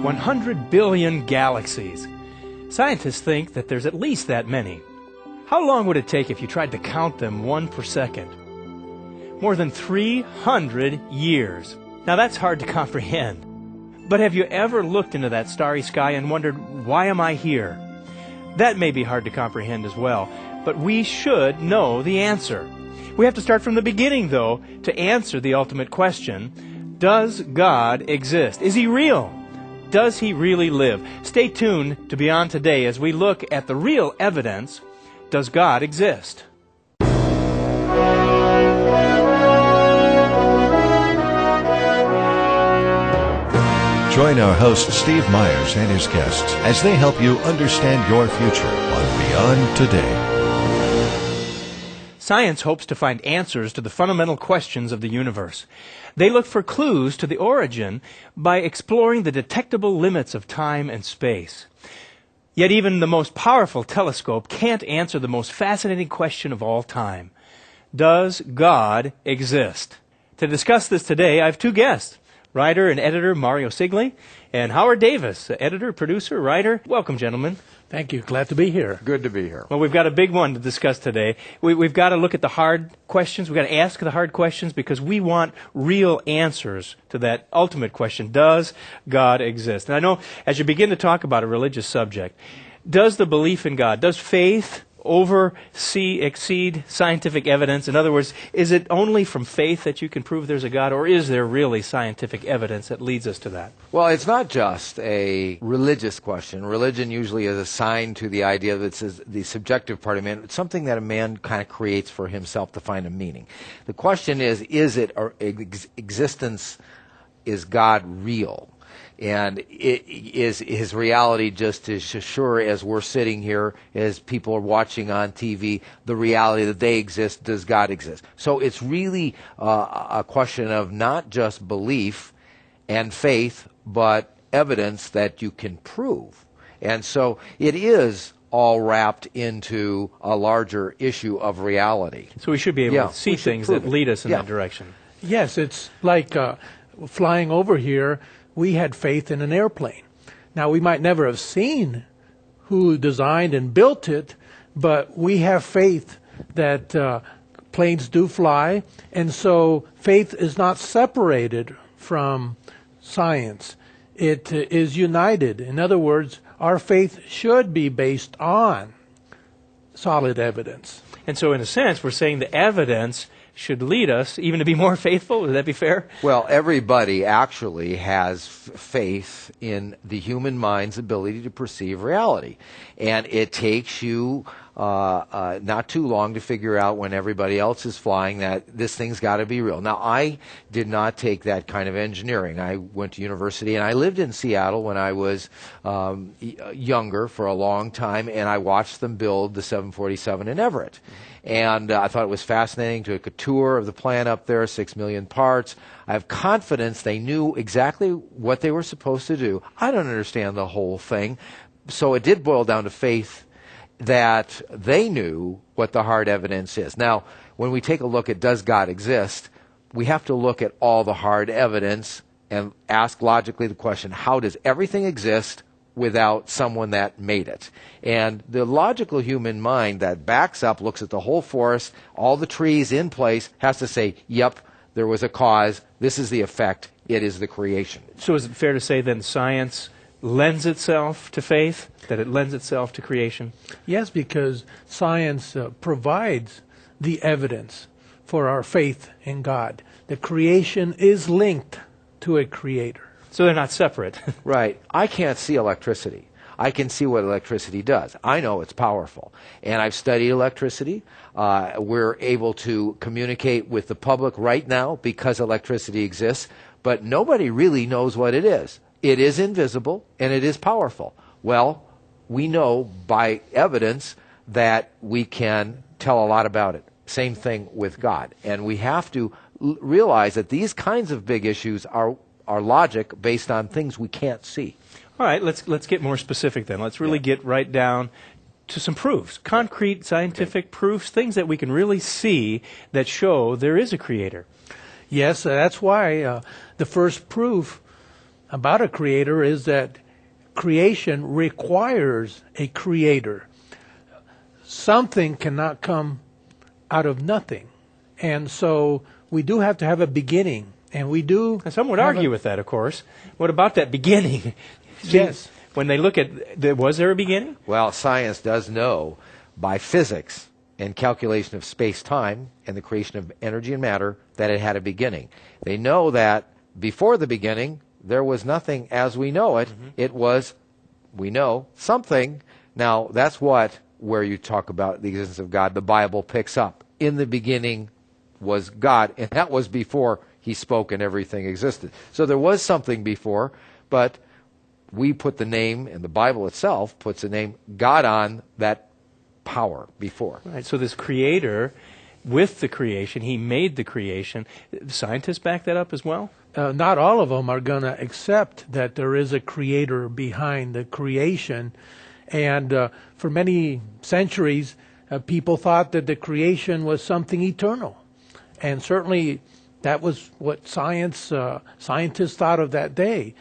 100 billion galaxies. Scientists think that there's at least that many. How long would it take if you tried to count them one per second? More than 300 years. Now that's hard to comprehend. But have you ever looked into that starry sky and wondered, why am I here? That may be hard to comprehend as well, but we should know the answer. We have to start from the beginning, though, to answer the ultimate question. Does God exist? Is He real? Does He really live? Stay tuned to Beyond Today as we look at the real evidence. Does God exist? Join our host Steve Myers and his guests as they help you understand your future on Beyond Today. Science hopes to find answers to the fundamental questions of the universe. They look for clues to the origin by exploring the detectable limits of time and space. Yet even the most powerful telescope can't answer the most fascinating question of all time. Does God exist? To discuss this today, I have two guests. Writer and editor Mario Seiglie, and Howard Davis, editor, producer, writer. Welcome, gentlemen. Thank you. Glad to be here. Good to be here. Well, we've got a big one to discuss today. We've got to look at the hard questions. We've got to ask the hard questions because we want real answers to that ultimate question. Does God exist? And I know as you begin to talk about a religious subject, does the belief in God, does faith exceed scientific evidence? In other words, is it only from faith that you can prove there's a God, or is there really scientific evidence that leads us to that? Well, it's not just a religious question. Religion usually is assigned to the idea that it's the subjective part of man. It's something that a man kind of creates for himself to find a meaning. The question is it or existence, is God real? And is his reality just as sure as we're sitting here, as people are watching on TV, the reality that they exist, does God exist? So it's really a question of not just belief and faith, but evidence that you can prove. And so it is all wrapped into a larger issue of reality. So we should be able to see things that lead us in that direction. Yes, it's like flying over here. We had faith in an airplane. Now, we might never have seen who designed and built it, but we have faith that planes do fly, and so faith is not separated from science. It is united. In other words, our faith should be based on solid evidence. And so in a sense, we're saying the evidence should lead us even to be more faithful. Would that be fair? Well, everybody actually has faith in the human mind's ability to perceive reality. And it takes you not too long to figure out when everybody else is flying that this thing's got to be real. Now, I did not take that kind of engineering. I went to university, and I lived in Seattle when I was younger for a long time, and I watched them build the 747 in Everett. And I thought it was fascinating. Took a tour of the plant up there, 6 million parts. I have confidence they knew exactly what they were supposed to do. I don't understand the whole thing. So it did boil down to faith that they knew what the hard evidence is. Now, when we take a look at does God exist, we have to look at all the hard evidence and ask logically the question, how does everything exist without someone that made it? And the logical human mind that backs up, looks at the whole forest, all the trees in place, has to say, yep, there was a cause, this is the effect, it is the creation. So is it fair to say then science lends itself to faith, that it lends itself to creation? Yes, because science provides the evidence for our faith in God. The creation is linked to a creator. So they're not separate. Right. I can't see electricity. I can see what electricity does. I know it's powerful. And I've studied electricity. We're able to communicate with the public right now because electricity exists, but nobody really knows what it is. It is invisible, and it is powerful. Well, we know by evidence that we can tell a lot about it. Same thing with God. And we have to realize that these kinds of big issues are logic based on things we can't see. All right, let's get more specific then. Let's really get right down to some proofs, concrete scientific proofs, things that we can really see that show there is a creator. Yes, that's why the first proof about a creator is that creation requires a creator. Something cannot come out of nothing. And so we do have to have a beginning. And we do. And some would argue with that, of course. What about that beginning? Yes. When they look at, was there a beginning? Well, science does know by physics and calculation of space-time and the creation of energy and matter that it had a beginning. They know that before the beginning, there was nothing as we know it. Mm-hmm. It was, we know, something. Now, that's where you talk about the existence of God, the Bible picks up. In the beginning was God, and that was before He spoke and everything existed. So there was something before, but we put the name, and the Bible itself puts the name God on that power before. Right, so this creator, with the creation, He made the creation. Scientists back that up as well? Not all of them are going to accept that there is a creator behind the creation. And for many centuries, people thought that the creation was something eternal. And certainly that was what scientists thought of that day.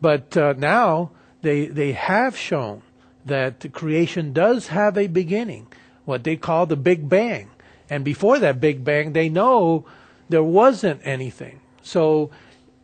But now they have shown that the creation does have a beginning, what they call the Big Bang. And before that Big Bang, they know there wasn't anything. So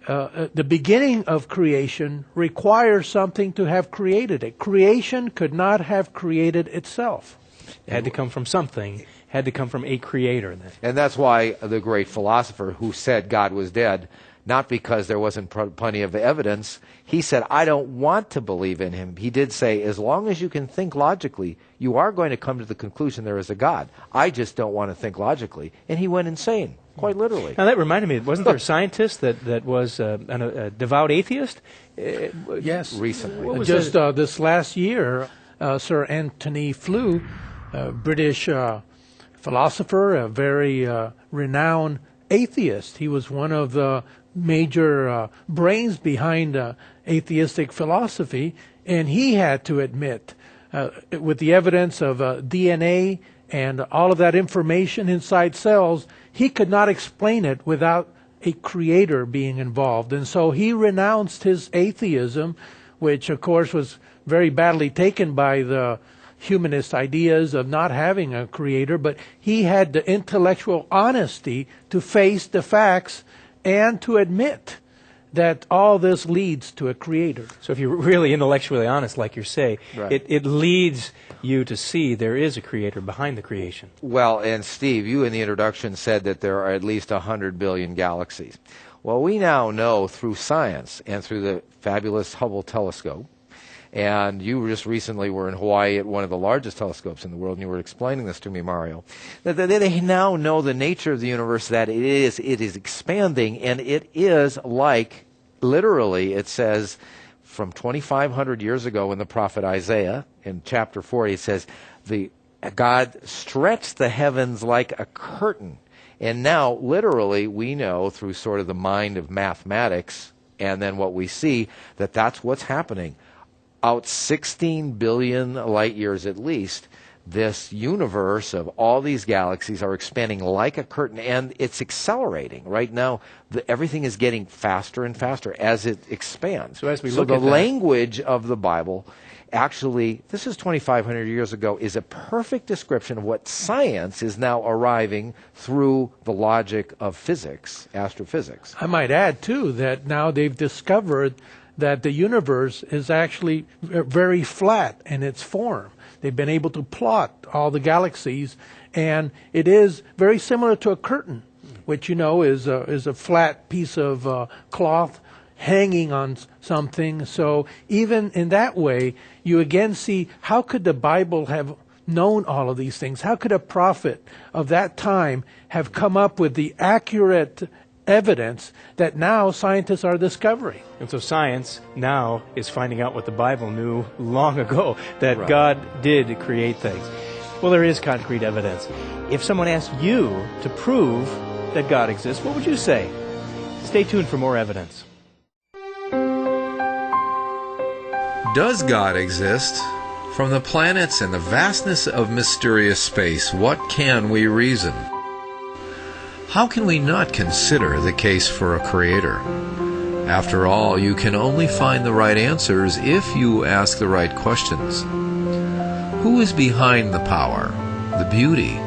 the beginning of creation requires something to have created it. Creation could not have created itself. It had to come from something. Had to come from a creator. And that's why the great philosopher who said God was dead, not because there wasn't plenty of evidence, he said, I don't want to believe in Him. He did say, as long as you can think logically, you are going to come to the conclusion there is a God. I just don't want to think logically. And he went insane, quite literally. Now that reminded me, wasn't there a scientist that was a devout atheist? Yes. Recently. Just this last year, Sir Anthony Flew, British philosopher, a very renowned atheist. He was one of the major brains behind atheistic philosophy, and he had to admit, with the evidence of DNA and all of that information inside cells, he could not explain it without a creator being involved. And so he renounced his atheism, which of course was very badly taken by the humanist ideas of not having a creator, but he had the intellectual honesty to face the facts and to admit that all this leads to a creator. So if you're really intellectually honest, like you say, right, it leads you to see there is a creator behind the creation. Well, and Steve, you in the introduction said that there are at least 100 billion galaxies. Well, we now know through science and through the fabulous Hubble telescope, and you just recently were in Hawaii at one of the largest telescopes in the world, and you were explaining this to me, Mario, that they now know the nature of the universe, that it is expanding, and it is like, literally, it says, from 2,500 years ago in the prophet Isaiah, in chapter 40, it says, God stretched the heavens like a curtain. And now, literally, we know through sort of the mind of mathematics, and then what we see, that that's what's happening. Out 16 billion light years at least, this universe of all these galaxies are expanding like a curtain, and it's accelerating. Right now, everything is getting faster and faster as it expands. So as we look at the language of the Bible, actually, this is 2,500 years ago, is a perfect description of what science is now arriving through the logic of physics, astrophysics. I might add, too, that now they've discovered that the universe is actually very flat in its form. They've been able to plot all the galaxies, and it is very similar to a curtain, which you know is a flat piece of cloth hanging on something. So even in that way, you again see, how could the Bible have known all of these things? How could a prophet of that time have come up with the accurate evidence that now scientists are discovering? And so science now is finding out what the Bible knew long ago, that Right. God did create things. Well, there is concrete evidence. If someone asked you to prove that God exists, what would you say? Stay tuned for more evidence. Does God exist? From the planets and the vastness of mysterious space, what can we reason? How can we not consider the case for a creator? After all, you can only find the right answers if you ask the right questions. Who is behind the power, the beauty,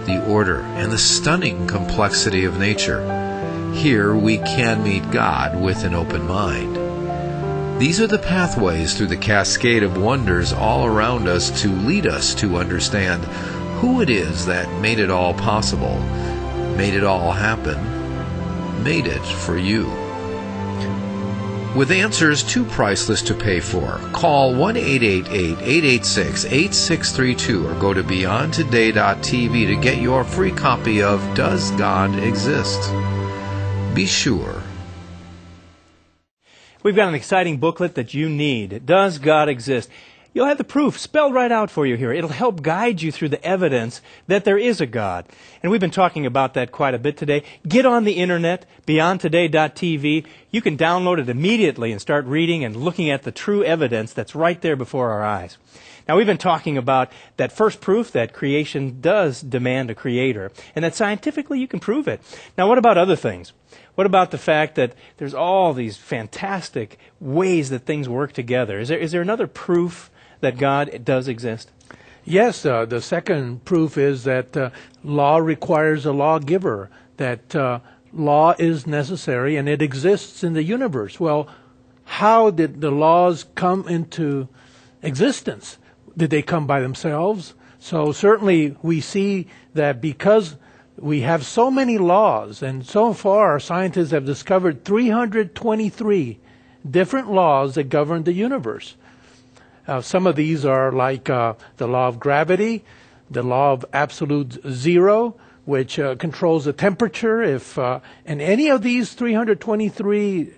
the order, and the stunning complexity of nature? Here we can meet God with an open mind. These are the pathways through the cascade of wonders all around us to lead us to understand who it is that made it all possible, made it all happen, made it for you. With answers too priceless to pay for, call 1-888-886-8632 or go to beyondtoday.tv to get your free copy of Does God Exist? Be sure. We've got an exciting booklet that you need. Does God Exist? You'll have the proof spelled right out for you here. It'll help guide you through the evidence that there is a God. And we've been talking about that quite a bit today. Get on the internet, beyondtoday.tv. You can download it immediately and start reading and looking at the true evidence that's right there before our eyes. Now, we've been talking about that first proof that creation does demand a creator, and that scientifically you can prove it. Now, what about other things? What about the fact that there's all these fantastic ways that things work together? Is there another proof that God does exist? Yes, the second proof is that law requires a lawgiver, that law is necessary and it exists in the universe. Well, how did the laws come into existence? Did they come by themselves? So certainly we see that because we have so many laws, and so far scientists have discovered 323 different laws that govern the universe. Some of these are like the law of gravity, the law of absolute zero, which controls the temperature. And any of these 323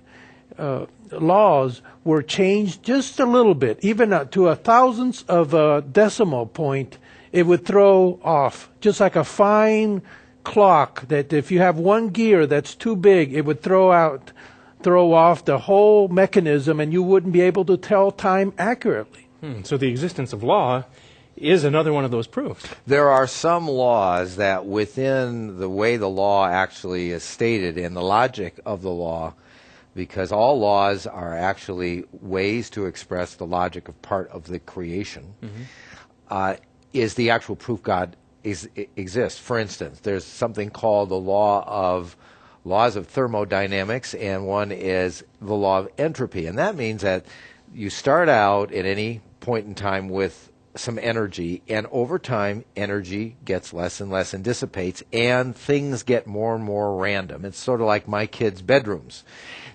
laws were changed just a little bit, even to a thousandth of a decimal point, it would throw off, just like a fine clock, that if you have one gear that's too big, it would throw off the whole mechanism and you wouldn't be able to tell time accurately. So the existence of law is another one of those proofs. There are some laws that within the way the law actually is stated and the logic of the law, because all laws are actually ways to express the logic of part of the creation, is the actual proof God exists. For instance, there's something called the laws of thermodynamics, and one is the law of entropy. And that means that you start out at any point in time with some energy, and over time energy gets less and less and dissipates, and things get more and more random. It's sort of like my kids' bedrooms.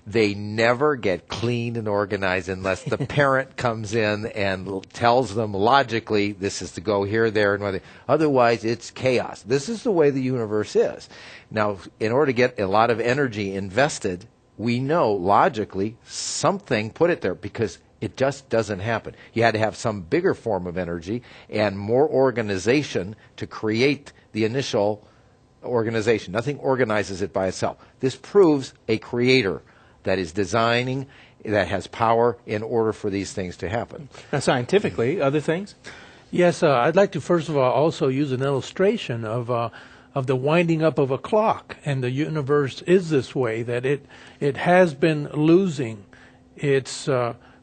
They never get cleaned and organized unless the parent comes in and tells them logically this is to go here, there, and whether. Otherwise, it's chaos. This is the way the universe is. Now, in order to get a lot of energy invested, we know logically something put it there, because it just doesn't happen. You had to have some bigger form of energy and more organization to create the initial organization. Nothing organizes it by itself. This proves a creator that is designing, that has power in order for these things to happen. Now, scientifically, other things? Yes, I'd like to first of all also use an illustration of the winding up of a clock. And the universe is this way, that it has been losing its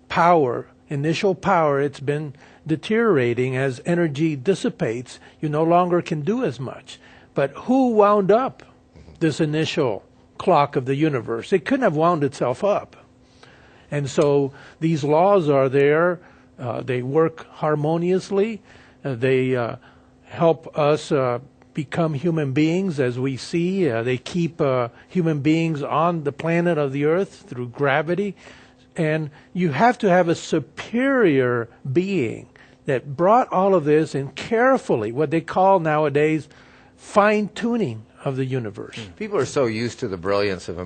power, initial power. It's been deteriorating as energy dissipates. You no longer can do as much. But who wound up this initial clock of the universe? It couldn't have wound itself up. And so these laws are there. They work harmoniously. They help us become human beings as we see. They keep human beings on the planet of the earth through gravity. And you have to have a superior being that brought all of this in carefully, what they call nowadays fine-tuning of the universe. People are so used to the brilliance of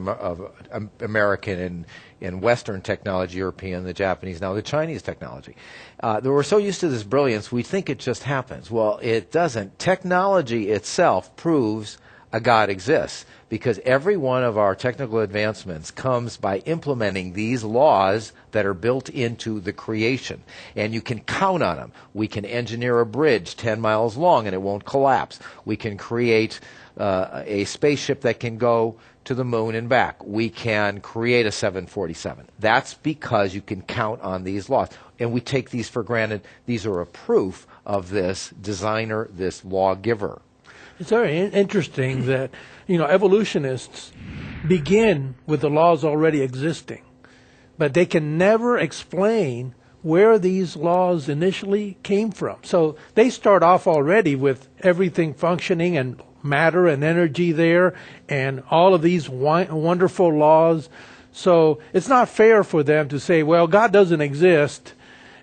American and Western technology, European, the Japanese, now the Chinese technology. We're so used to this brilliance, we think it just happens. Well, it doesn't. Technology itself proves a God exists, because every one of our technical advancements comes by implementing these laws that are built into the creation. And you can count on them. We can engineer a bridge 10 miles long and it won't collapse. We can create a spaceship that can go to the moon and back. We can create a 747. That's because you can count on these laws. And we take these for granted. These are a proof of this designer, this lawgiver. It's very interesting that, evolutionists begin with the laws already existing, but they can never explain where these laws initially came from. So they start off already with everything functioning and matter and energy there and all of these wonderful laws. So it's not fair for them to say, well, God doesn't exist,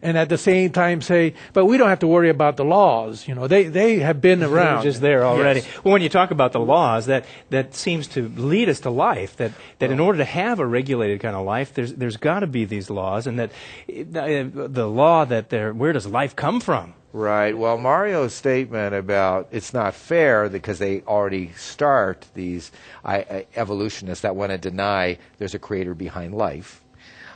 and at the same time say, but we don't have to worry about the laws. They have been around. They're just there already. Yes. Well, when you talk about the laws, that seems to lead us to life, that in order to have a regulated kind of life, there's got to be these laws, and that the law where does life come from? Right. Well, Mario's statement about it's not fair because they already start these evolutionists that want to deny there's a creator behind life.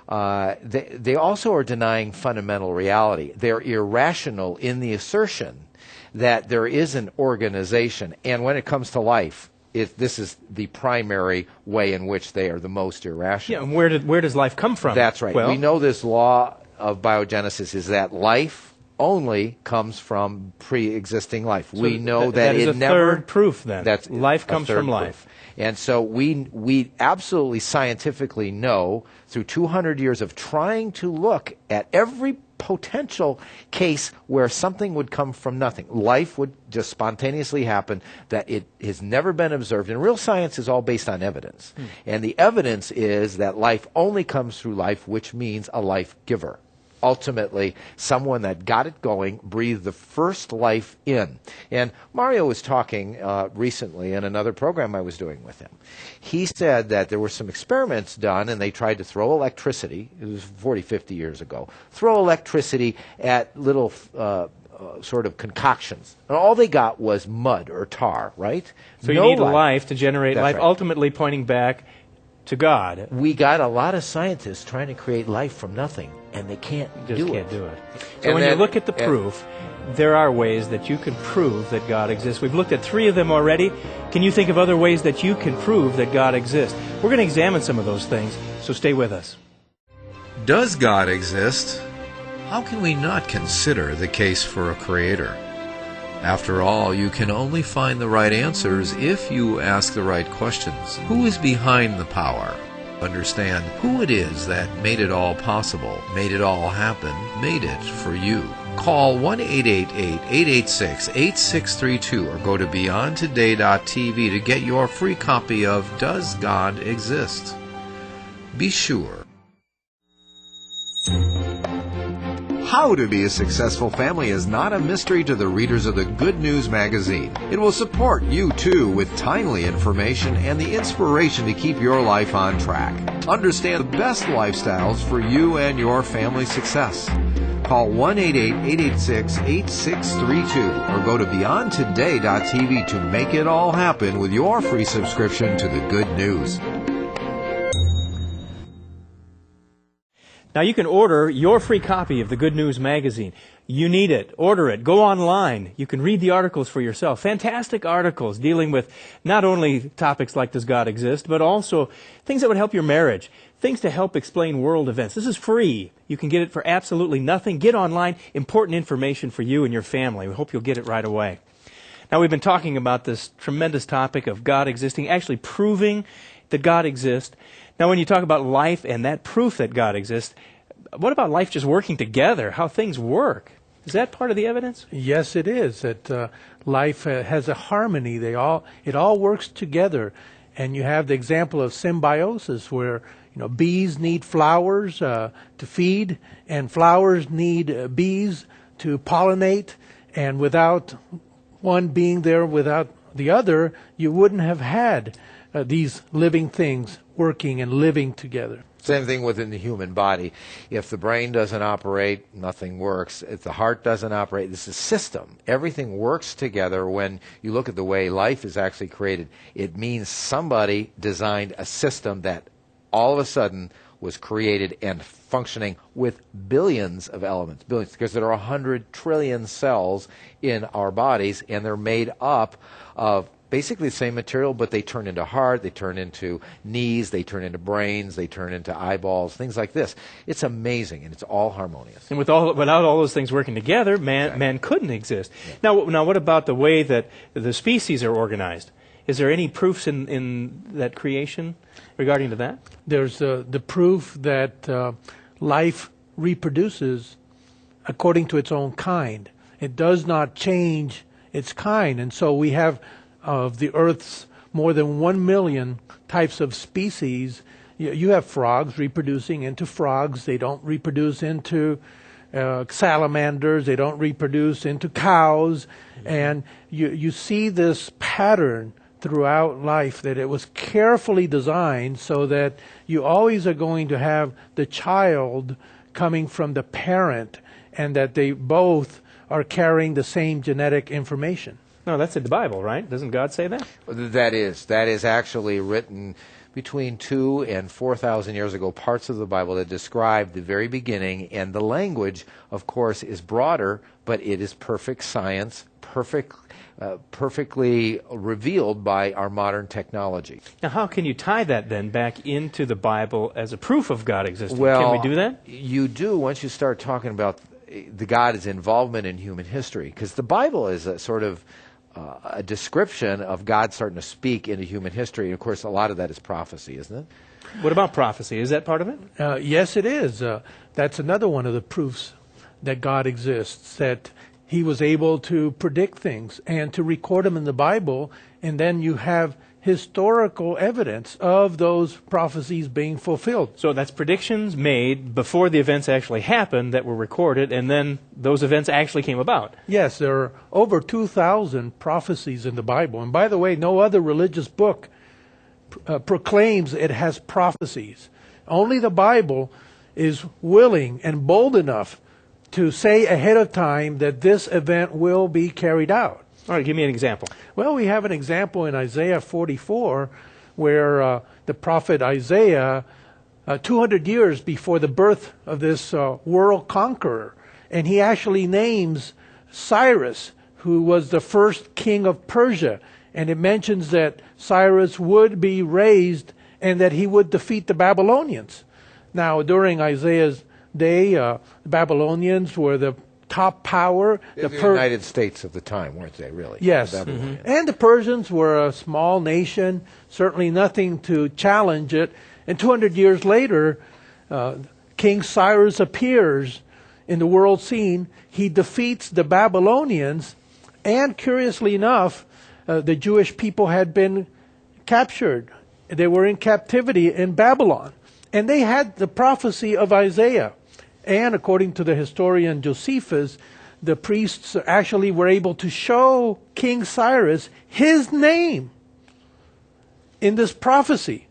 They also are denying fundamental reality. They're irrational in the assertion that there is an organization, and when it comes to life, this is the primary way in which they are the most irrational. Yeah, and where does life come from? That's right. Well, we know this law of biogenesis is that life only comes from pre-existing life. So we know that it is a never. Third proof then. That's life comes from life. Proof. And so we absolutely scientifically know through 200 years of trying to look at every potential case where something would come from nothing. Life would just spontaneously happen, that it has never been observed. And real science is all based on evidence. And the evidence is that life only comes through life, which means a life giver. Ultimately, someone that got it going, breathed the first life in. And Mario was talking recently in another program I was doing with him. He said that there were some experiments done, and they tried to throw electricity, it was 40, 50 years ago, throw electricity at little sort of concoctions. And all they got was mud or tar, right? So you need life to generate That's life, right. Ultimately pointing back to God. We got a lot of scientists trying to create life from nothing, and they can't do it. So when you look at the proof, there are ways that you can prove that God exists. We've looked at 3 of them already. Can you think of other ways that you can prove that God exists? We're going to examine some of those things, so stay with us. Does God exist? How can we not consider the case for a creator? After all, you can only find the right answers if you ask the right questions. Who is behind the power? Understand who it is that made it all possible, made it all happen, made it for you. Call 1-888-886-8632 or go to beyondtoday.tv to get your free copy of Does God Exist? Be sure. How to be a successful family is not a mystery to the readers of the Good News magazine. It will support you, too, with timely information and the inspiration to keep your life on track. Understand the best lifestyles for you and your family's success. Call 1-888-886-8632 or go to beyondtoday.tv to make it all happen with your free subscription to the Good News. Now you can order your free copy of the Good News magazine. You need it. Order it. Go online. You can read the articles for yourself. Fantastic articles dealing with not only topics like Does God Exist, but also things that would help your marriage, things to help explain world events. This is free. You can get it for absolutely nothing. Get online. Important information for you and your family. We hope you'll get it right away. Now we've been talking about this tremendous topic of God existing, actually proving that God exists. Now, when you talk about life and that proof that God exists, what about life just working together, how things work? Is that part of the evidence? Yes, it is. That life has a harmony. It all works together. And you have the example of symbiosis where bees need flowers to feed, and flowers need bees to pollinate. And without one being there, without the other, you wouldn't have had these living things working and living together. Same thing within the human body. If the brain doesn't operate, nothing works. If the heart doesn't operate, this is a system. Everything works together. When you look at the way life is actually created, it means somebody designed a system that all of a sudden was created and functioning with billions of elements. Billions, because there are 100 trillion cells in our bodies, and they're made up of basically the same material, but they turn into heart, they turn into knees, they turn into brains, they turn into eyeballs, things like this. It's amazing, and it's all harmonious. And without all those things working together, man couldn't exist. Yeah. Now, what about the way that the species are organized? Is there any proofs in that creation regarding to that? There's the proof that life reproduces according to its own kind. It does not change its kind. And so we have of the Earth's more than 1 million types of species. You have frogs reproducing into frogs. They don't reproduce into salamanders. They don't reproduce into cows. And you see this pattern throughout life, that it was carefully designed so that you always are going to have the child coming from the parent, and that they both are carrying the same genetic information. No, that's in the Bible, right? Doesn't God say that? That is actually written between 2,000 and 4,000 years ago, parts of the Bible that describe the very beginning, and the language, of course, is broader, but it is perfect science, perfectly revealed by our modern technology. Now, how can you tie that then back into the Bible as a proof of God existing? Well, can we do that? You do once you start talking about the God's involvement in human history, because the Bible is a sort of a description of God starting to speak into human history. And of course, a lot of that is prophecy, isn't it? What about prophecy? Is that part of it? Yes, it is. That's another one of the proofs that God exists, that He was able to predict things and to record them in the Bible, and then you have historical evidence of those prophecies being fulfilled. So that's predictions made before the events actually happened that were recorded, and then those events actually came about. Yes, there are over 2,000 prophecies in the Bible. And by the way, no other religious book proclaims it has prophecies. Only the Bible is willing and bold enough to say ahead of time that this event will be carried out. All right, give me an example. Well, we have an example in Isaiah 44 where the prophet Isaiah, 200 years before the birth of this world conqueror, and he actually names Cyrus, who was the first king of Persia, and it mentions that Cyrus would be raised and that he would defeat the Babylonians. Now, during Isaiah's day, the Babylonians were the top power. The United States of the time, weren't they, really? Yes. And the Persians were a small nation, certainly nothing to challenge it. And 200 years later, King Cyrus appears in the world scene. He defeats the Babylonians, and curiously enough, the Jewish people had been captured. They were in captivity in Babylon. And they had the prophecy of Isaiah. And according to the historian Josephus, the priests actually were able to show King Cyrus his name in this prophecy,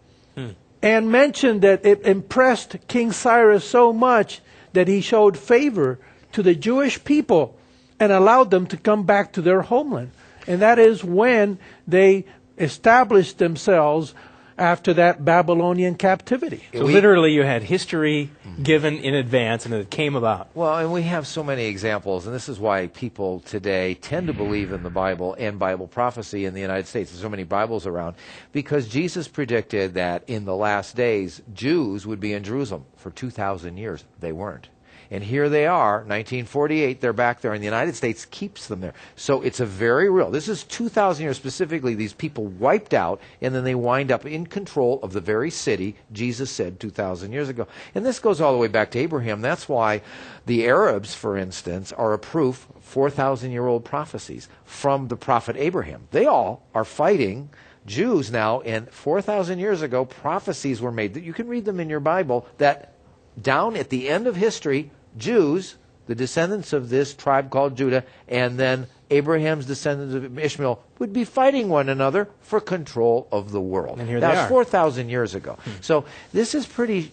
and mentioned that it impressed King Cyrus so much that he showed favor to the Jewish people and allowed them to come back to their homeland. And that is when they established themselves after that Babylonian captivity. So literally you had history given in advance and it came about. Well, and we have so many examples, and this is why people today tend to believe in the Bible and Bible prophecy in the United States. There's so many Bibles around, because Jesus predicted that in the last days, Jews would be in Jerusalem for 2,000 years. They weren't. And here they are, 1948, they're back there, and the United States keeps them there. So it's a very real, this is 2,000 years specifically, these people wiped out, and then they wind up in control of the very city Jesus said 2,000 years ago. And this goes all the way back to Abraham. That's why the Arabs, for instance, are a proof, 4,000-year-old prophecies from the prophet Abraham. They all are fighting Jews now, and 4,000 years ago, prophecies were made. You can read them in your Bible, that down at the end of history, Jews, the descendants of this tribe called Judah, and then Abraham's descendants of Ishmael, would be fighting one another for control of the world. And here that they was are. 4,000 years ago. So this is pretty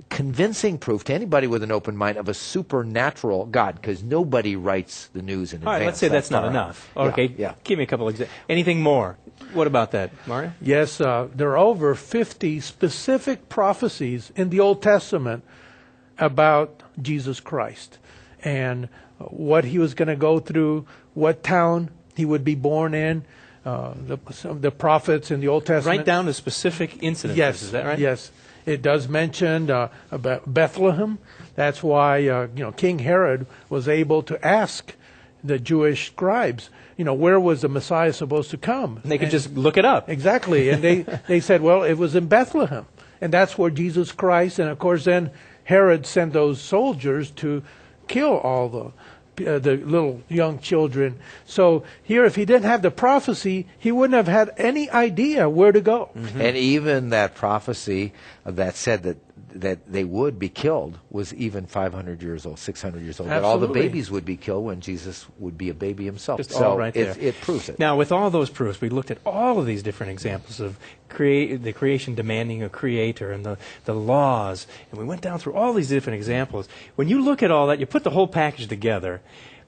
convincing proof to anybody with an open mind of a supernatural God, because nobody writes the news in advance. All right, let's say that's not enough. Okay, Yeah. Give me a couple examples. Anything more? What about that, Mario? Yes, there are over 50 specific prophecies in the Old Testament about Jesus Christ and what he was going to go through, what town he would be born in, the prophets in the Old Testament. Right down to specific incidents. Yes, Is that right? Yes, it does mention about Bethlehem. That's why King Herod was able to ask the Jewish scribes, where was the Messiah supposed to come? And they could just look it up. Exactly, and they said, well, it was in Bethlehem, and that's where Jesus Christ. And of course, then Herod sent those soldiers to kill all the little young children. So here, if he didn't have the prophecy, he wouldn't have had any idea where to go. Mm-hmm. And even that prophecy that said that they would be killed was even 500 years old, 600 years old. That all the babies would be killed when Jesus would be a baby himself. Just all right there. It proves it. Now, with all those proofs, we looked at all of these different examples of the creation demanding a creator and the laws, and we went down through all these different examples. When you look at all that, you put the whole package together,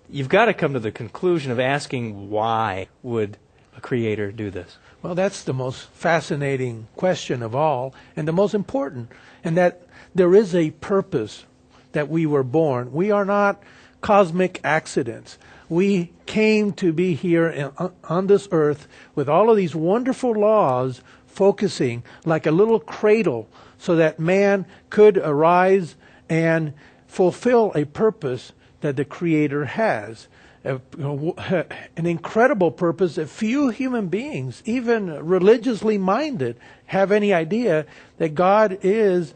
you've got to come to the conclusion of asking, why would a creator do this? Well, that's the most fascinating question of all, and the most important, and that there is a purpose that we were born. We are not cosmic accidents. We came to be here on this earth with all of these wonderful laws focusing like a little cradle so that man could arise and fulfill a purpose that the Creator has. An incredible purpose that few human beings, even religiously minded, have any idea that God is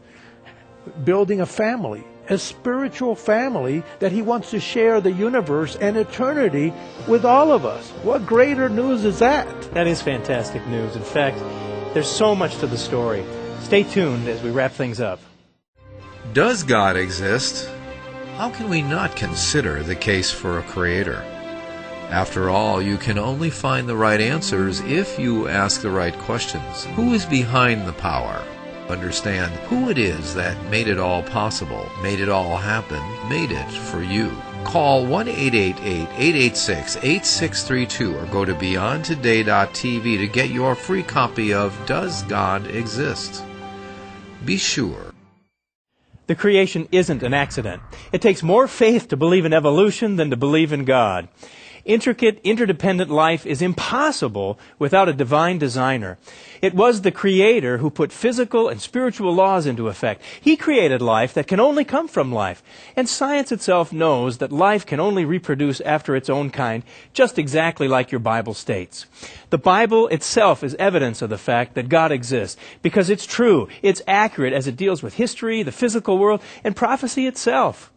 building a family, a spiritual family that He wants to share the universe and eternity with all of us. What greater news is that? That is fantastic news. In fact, there's so much to the story. Stay tuned as we wrap things up. Does God exist? How can we not consider the case for a creator? After all, you can only find the right answers if you ask the right questions. Who is behind the power? Understand who it is that made it all possible, made it all happen, made it for you. Call 1-888-886-8632 or go to beyondtoday.tv to get your free copy of Does God Exist? Be sure. The creation isn't an accident. It takes more faith to believe in evolution than to believe in God. Intricate, interdependent life is impossible without a divine designer. It was the Creator who put physical and spiritual laws into effect. He created life that can only come from life. And science itself knows that life can only reproduce after its own kind, just exactly like your Bible states. The Bible itself is evidence of the fact that God exists, because it's true, it's accurate as it deals with history, the physical world, and prophecy itself.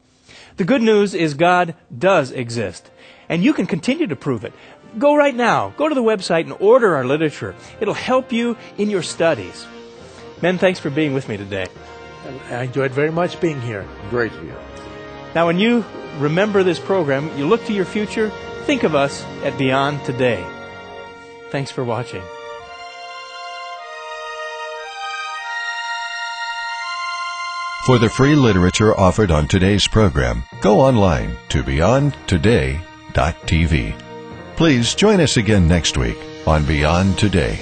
The good news is God does exist. And you can continue to prove it. Go right now. Go to the website and order our literature. It'll help you in your studies. Men, thanks for being with me today. I enjoyed very much being here. Great to be here. Now, when you remember this program, you look to your future, think of us at Beyond Today. Thanks for watching. For the free literature offered on today's program, go online to beyondtoday.tv. Please join us again next week on Beyond Today.